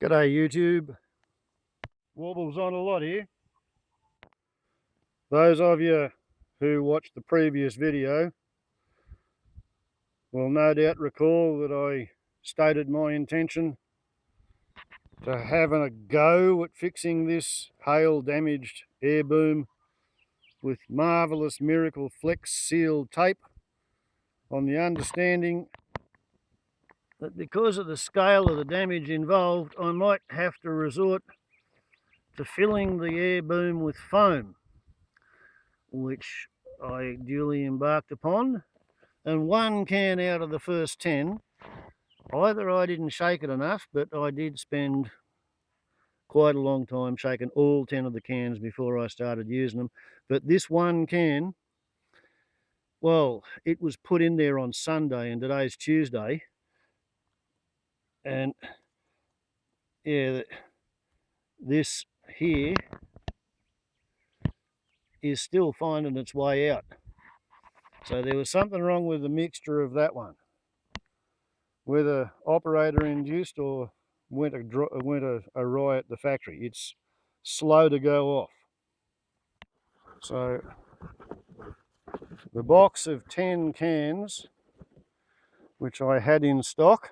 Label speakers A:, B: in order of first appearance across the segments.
A: G'day YouTube, wobbles on a lot here. Those of you who watched the previous video will no doubt recall that I stated my intention to having a go at fixing this hail damaged air boom with marvellous miracle flex seal tape, on the understanding that because of the scale of the damage involved I might have to resort to filling the air boom with foam, which I duly embarked upon. And one can out of the first 10, either I didn't shake it enough, but I did spend quite a long time shaking all 10 of the cans before I started using them. But this one can, well, it was put in there on Sunday and today's Tuesday, and yeah, this here is still finding its way out. So there was something wrong with the mixture of that one, whether operator induced or went awry at the factory. It's slow to go off. So the box of 10 cans which I had in stock,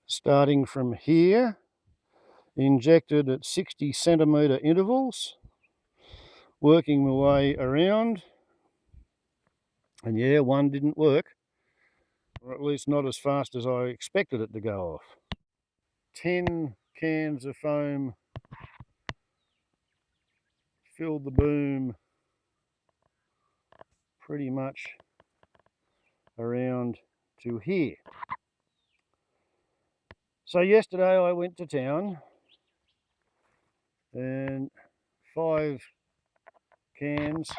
A: starting from here, injected at 60 centimetre intervals, working my way around, and yeah, one didn't work, or at least not as fast as I expected it to go off. 10 cans of foam filled the boom pretty much around to here. So yesterday I went to town and 5 cans,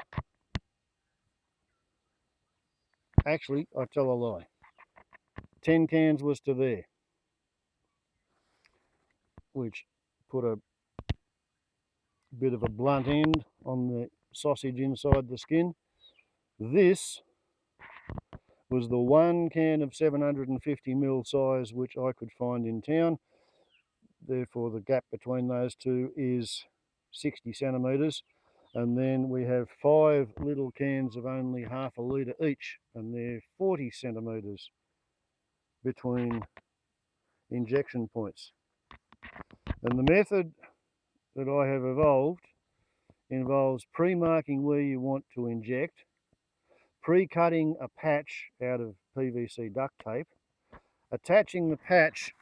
A: actually I tell a lie, 10 cans was to there, which put a bit of a blunt end on the sausage inside the skin. This was the one can of 750ml size which I could find in town. Therefore the gap between those two is 60 centimetres. And then we have 5 little cans of only half a litre each, and they're 40 centimetres between injection points. And the method that I have evolved involves pre-marking where you want to inject, pre-cutting a patch out of PVC duct tape, attaching the patch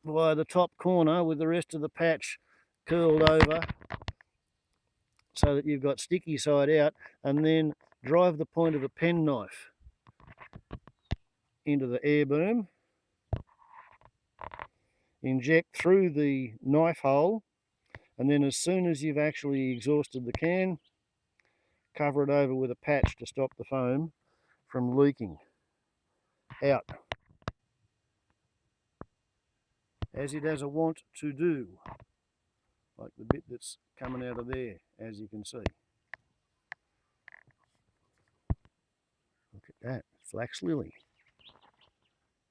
A: via the top corner with the rest of the patch curled over so that you've got sticky side out, and then drive the point of a penknife into the air boom, inject through the knife hole, and then as soon as you've actually exhausted the can, cover it over with a patch to stop the foam from leaking out, as it has a want to do, like the bit that's coming out of there, as you can see. Look at that, flax lily.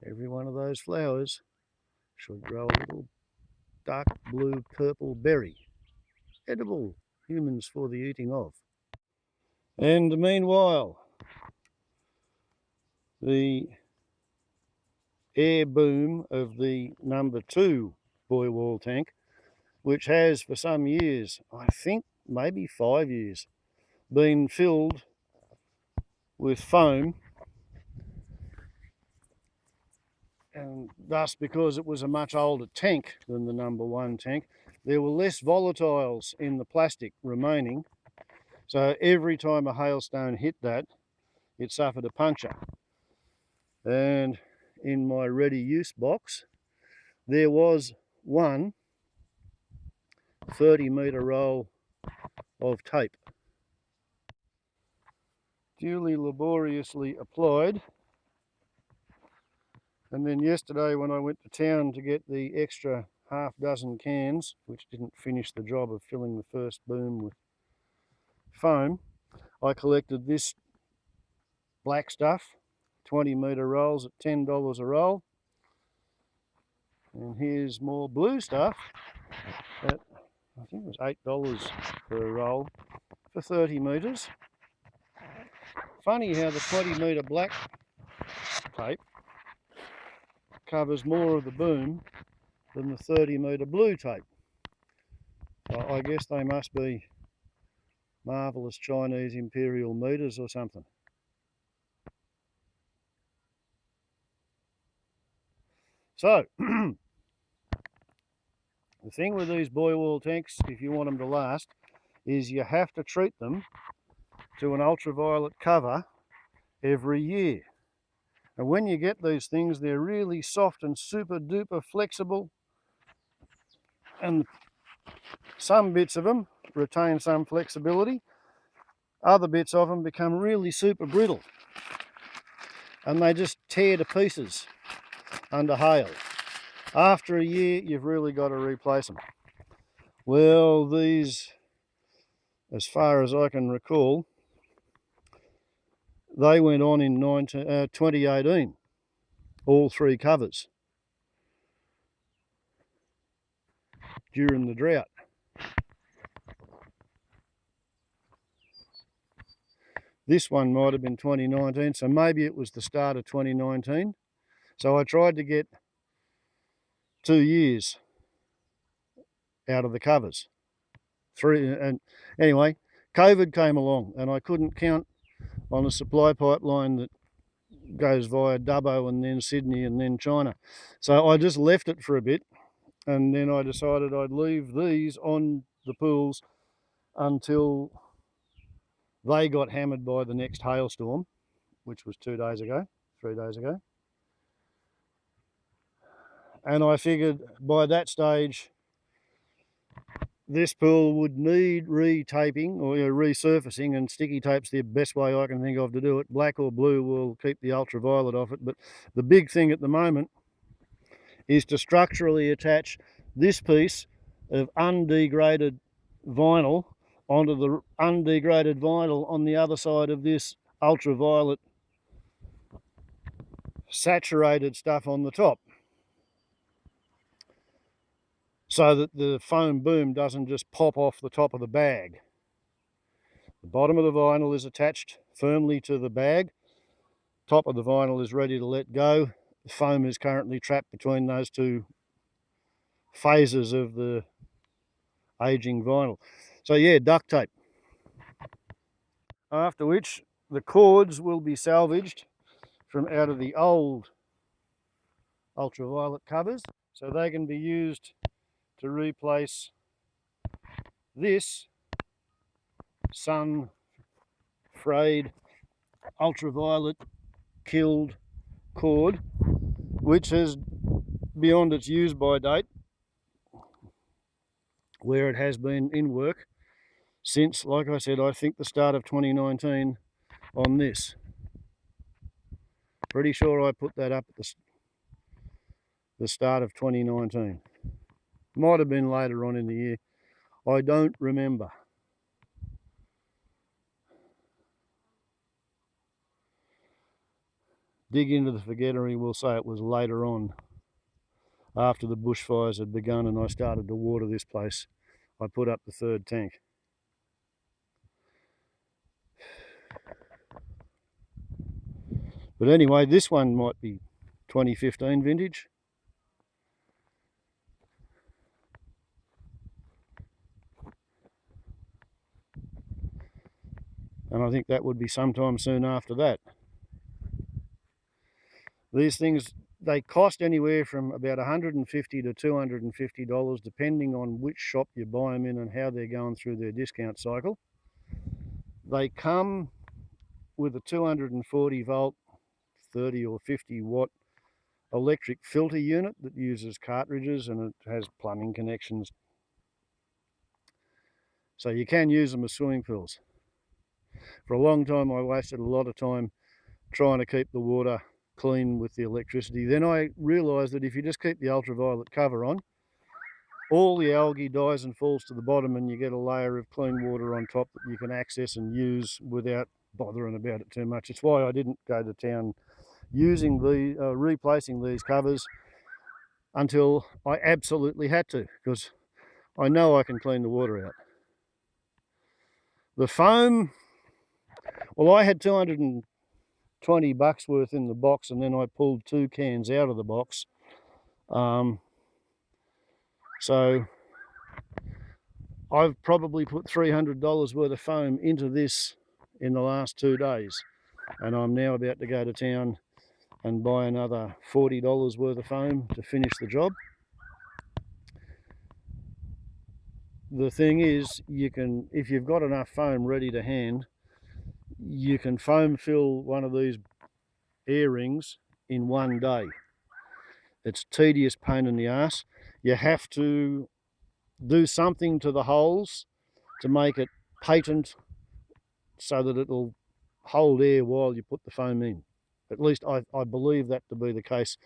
A: Every one of those flowers should grow a little dark blue purple berry, edible, humans for the eating of. And meanwhile, the air boom of the number 2 buoy wall tank, which has for some years, I think maybe 5 years, been filled with foam, and thus, because it was a much older tank than the number 1 tank, there were less volatiles in the plastic remaining, so every time a hailstone hit that, it suffered a puncture. And in my ready use box there was one 30-metre roll of tape, duly laboriously applied. And then yesterday when I went to town to get the extra half dozen cans, which didn't finish the job of filling the first boom with foam, I collected this black stuff, 20-metre rolls at $10 a roll, And here's more blue stuff at, I think it was $8 per roll for 30 metres. Funny how the 20-metre black tape covers more of the boom than the 30-metre blue tape. So I guess they must be marvellous Chinese imperial meters or something. So, the thing with these buoy wall tanks, if you want them to last, is you have to treat them to an ultraviolet cover every year. And when you get these things, they're really soft and super duper flexible, and some bits of them retain some flexibility, other bits of them become really super brittle and they just tear to pieces under hail. After a year, you've really got to replace them. Well, these, as far as I can recall, they went on in 2018, all three covers, during the drought. This one might have been 2019, so maybe it was the start of 2019. So I tried to get 2 years out of the covers. And anyway, COVID came along and I couldn't count on a supply pipeline that goes via Dubbo and then Sydney and then China. So I just left it for a bit, and then I decided I'd leave these on the pools until they got hammered by the next hailstorm, which was 3 days ago. And I figured by that stage this pool would need re-taping or resurfacing, and sticky tape's the best way I can think of to do it. Black or blue will keep the ultraviolet off it, but the big thing at the moment is to structurally attach this piece of undegraded vinyl onto the undegraded vinyl on the other side of this ultraviolet saturated stuff on the top, so that the foam boom doesn't just pop off the top of the bag. The bottom of the vinyl is attached firmly to the bag. Top of the vinyl is ready to let go. The foam is currently trapped between those two phases of the aging vinyl. So yeah, duct tape. After which the cords will be salvaged from out of the old ultraviolet covers, so they can be used to replace this sun frayed ultraviolet killed cord, which is beyond its use by date, where it has been in work since, like I said, I think the start of 2019 on this. Pretty sure I put that up at the start of 2019. Might have been later on in the year. I don't remember. Dig into the forgettery, we'll say it was later on, after the bushfires had begun and I started to water this place. I put up the third tank. But anyway, this one might be 2015 vintage. And I think that would be sometime soon after that. These things, they cost anywhere from about $150 to $250, depending on which shop you buy them in and how they're going through their discount cycle. They come with a 240 volt, 30 or 50 watt electric filter unit that uses cartridges, and it has plumbing connections. So you can use them as swimming pools. For a long time I wasted a lot of time trying to keep the water clean with the electricity. Then I realised that if you just keep the ultraviolet cover on, all the algae dies and falls to the bottom, and you get a layer of clean water on top that you can access and use without bothering about it too much. It's why I didn't go to town using replacing these covers until I absolutely had to, because I know I can clean the water out. The foam, well, I had 220 bucks worth in the box, and then I pulled 2 cans out of the box. So I've probably put $300 worth of foam into this in the last 2 days, and I'm now about to go to town and buy another $40 worth of foam to finish the job. The thing is, you can, if you've got enough foam ready to hand, you can foam fill one of these air rings in 1 day. It's a tedious pain in the ass. You have to do something to the holes to make it patent so that it'll hold air while you put the foam in. At least I believe that to be the case.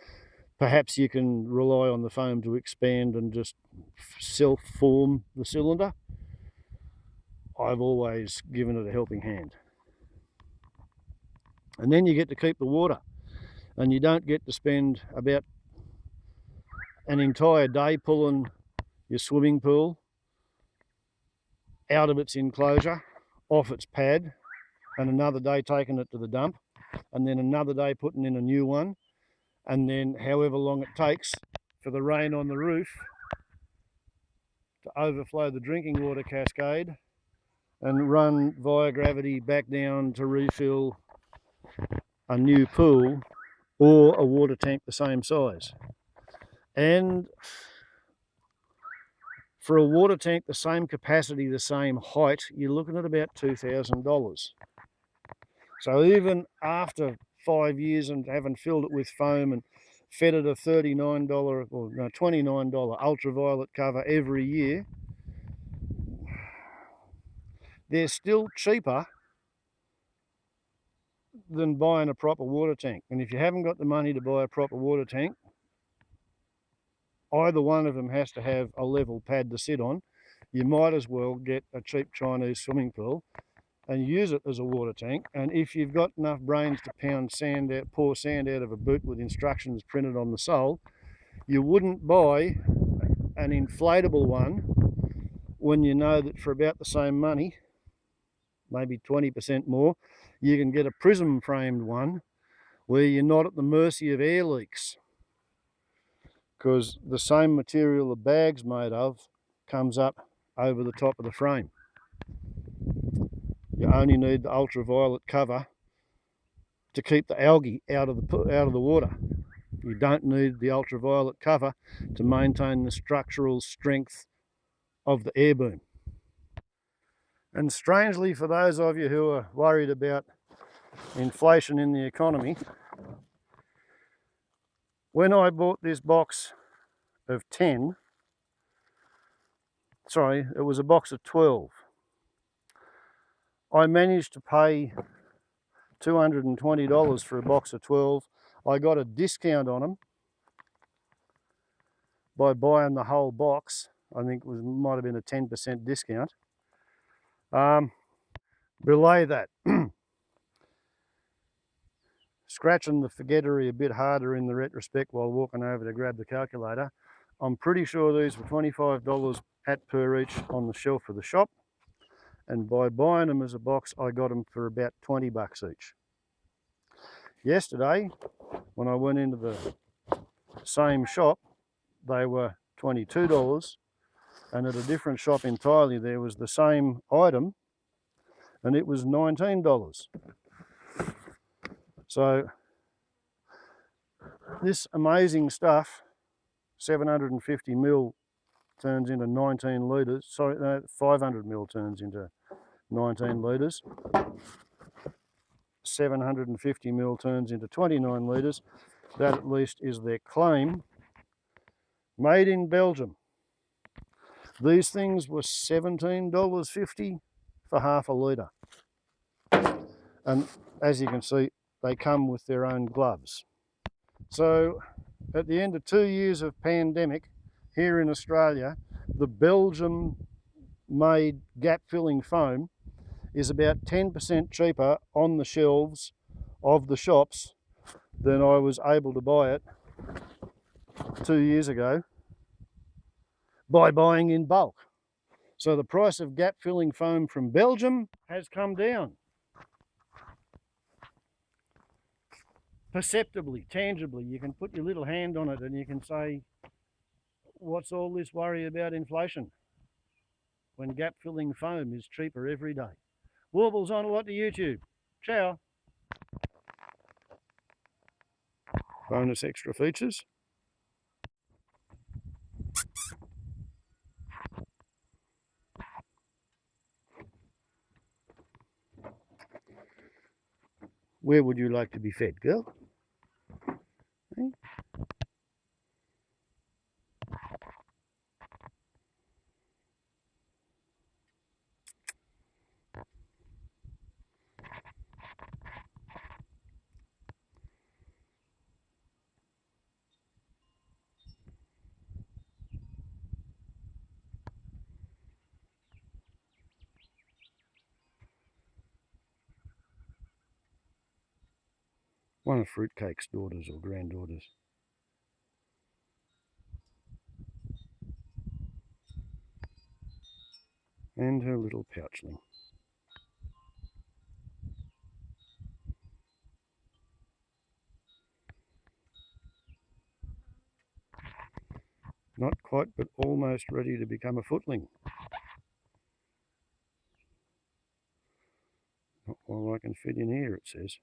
A: Perhaps you can rely on the foam to expand and just self-form the cylinder. I've always given it a helping hand. And then you get to keep the water, and you don't get to spend about an entire day pulling your swimming pool out of its enclosure, off its pad, and another day taking it to the dump, and then another day putting in a new one, and then however long it takes for the rain on the roof to overflow the drinking water cascade and run via gravity back down to refill a new pool or a water tank the same size. And for a water tank the same capacity, the same height, you're looking at about $2,000. So even after 5 years and having filled it with foam and fed it a $39 or no, $29 ultraviolet cover every year, they're still cheaper than buying a proper water tank. And if you haven't got the money to buy a proper water tank, either one of them has to have a level pad to sit on. You might as well get a cheap Chinese swimming pool and use it as a water tank. And if you've got enough brains to pound sand out, pour sand out of a boot with instructions printed on the sole, you wouldn't buy an inflatable one when you know that for about the same money, maybe 20% more, you can get a prism framed one where you're not at the mercy of air leaks, because the same material the bag's made of comes up over the top of the frame. You only need the ultraviolet cover to keep the algae out of the water. You don't need the ultraviolet cover to maintain the structural strength of the air boom. And strangely, for those of you who are worried about inflation in the economy, when I bought this box of 10, sorry, it was a box of 12, I managed to pay $220 for a box of 12. I got a discount on them by buying the whole box. I think it might have been a 10% discount. Belay that. Scratching the forgettery a bit harder in the retrospect while walking over to grab the calculator. I'm pretty sure these were $25 at per each on the shelf of the shop, and by buying them as a box I got them for about 20 bucks each. Yesterday when I went into the same shop they were $22, and at a different shop entirely there was the same item and it was $19. So this amazing stuff, 750 mil turns into 19 litres, sorry, no, 500 mil turns into 19 litres, 750 mil turns into 29 litres. That at least is their claim. Made in Belgium. These things were $17.50 for half a litre. And as you can see, they come with their own gloves. So at the end of 2 years of pandemic here in Australia, the Belgian made gap-filling foam is about 10% cheaper on the shelves of the shops than I was able to buy it 2 years ago by buying in bulk. So the price of gap-filling foam from Belgium has come down. Perceptibly, tangibly, you can put your little hand on it and you can say, what's all this worry about inflation when gap-filling foam is cheaper every day? Warbles on a lot to YouTube. Ciao. Bonus extra features. Where would you like to be fed, girl? Hey? One of Fruitcake's daughters or granddaughters. And her little pouchling. Not quite, but almost ready to become a footling. Not while I can fit in here, it says.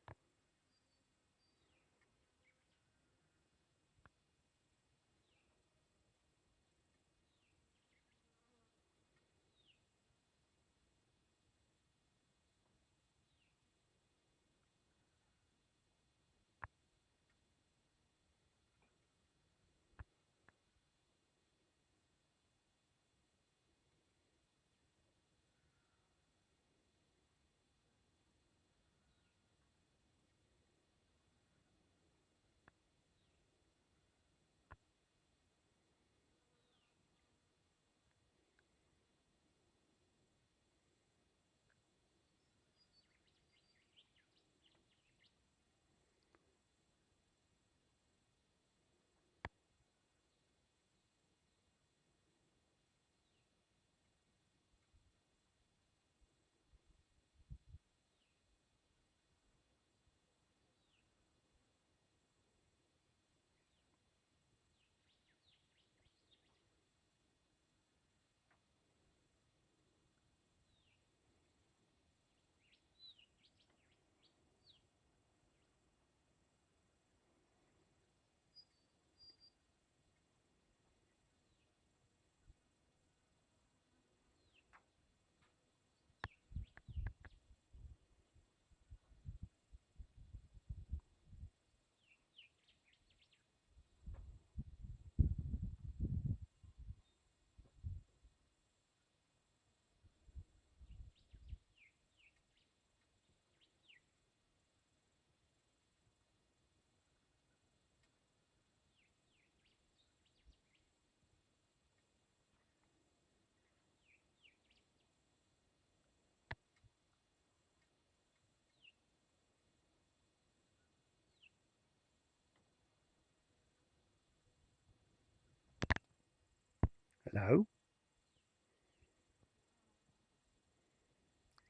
A: Hello?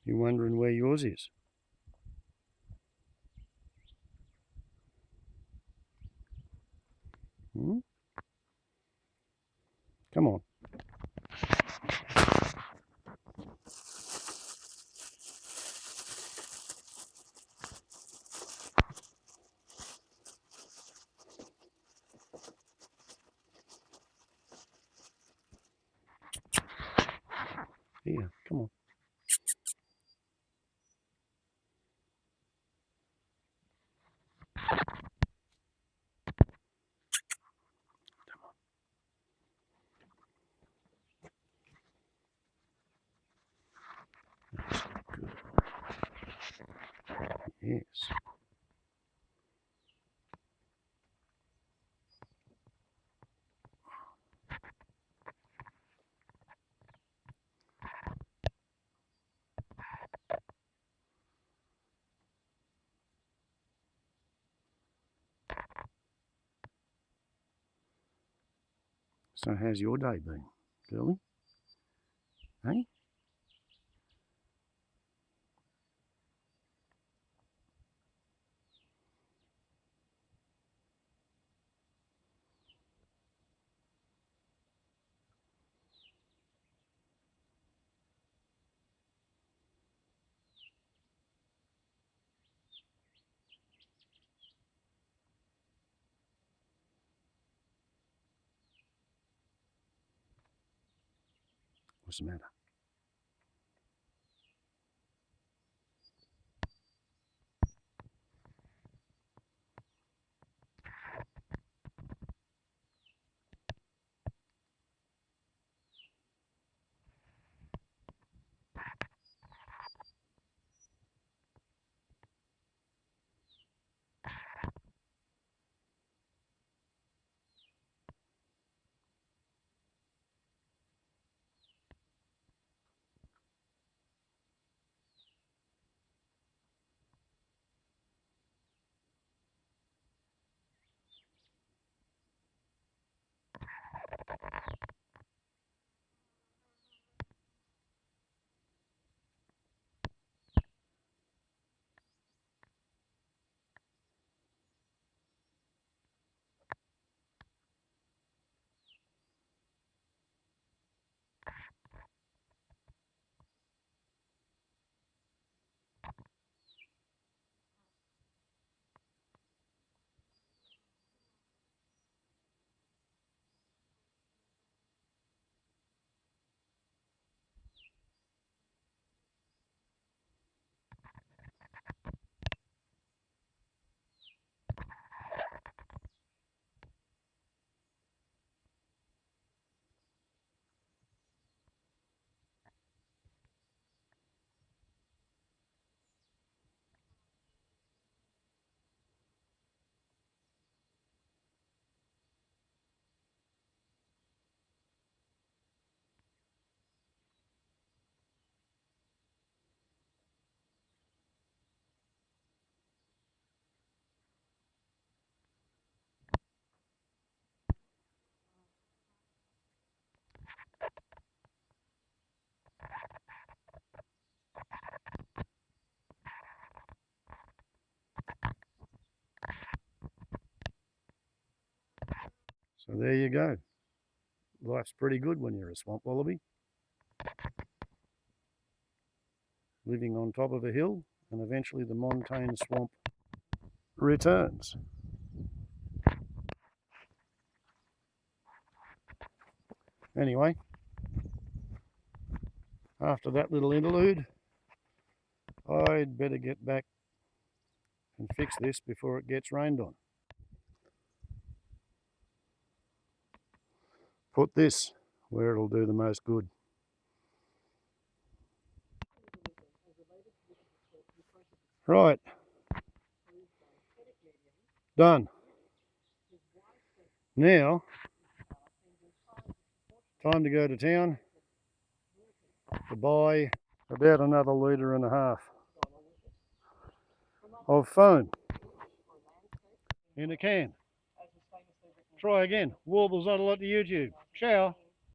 A: You're wondering where yours is? Hmm? Come on. Here, come on. That's good. Yes. So how's your day been, girlie? Hey? What's the matter? So there you go. Life's pretty good when you're a swamp wallaby. Living on top of a hill, and eventually the montane swamp returns. Anyway, after that little interlude, I'd better get back and fix this before it gets rained on. Put this where it'll do the most good. Right, done. Now, time to go to town to buy about another litre and a half of foam in a can. Try again. Warble's not a lot to YouTube. Ciao.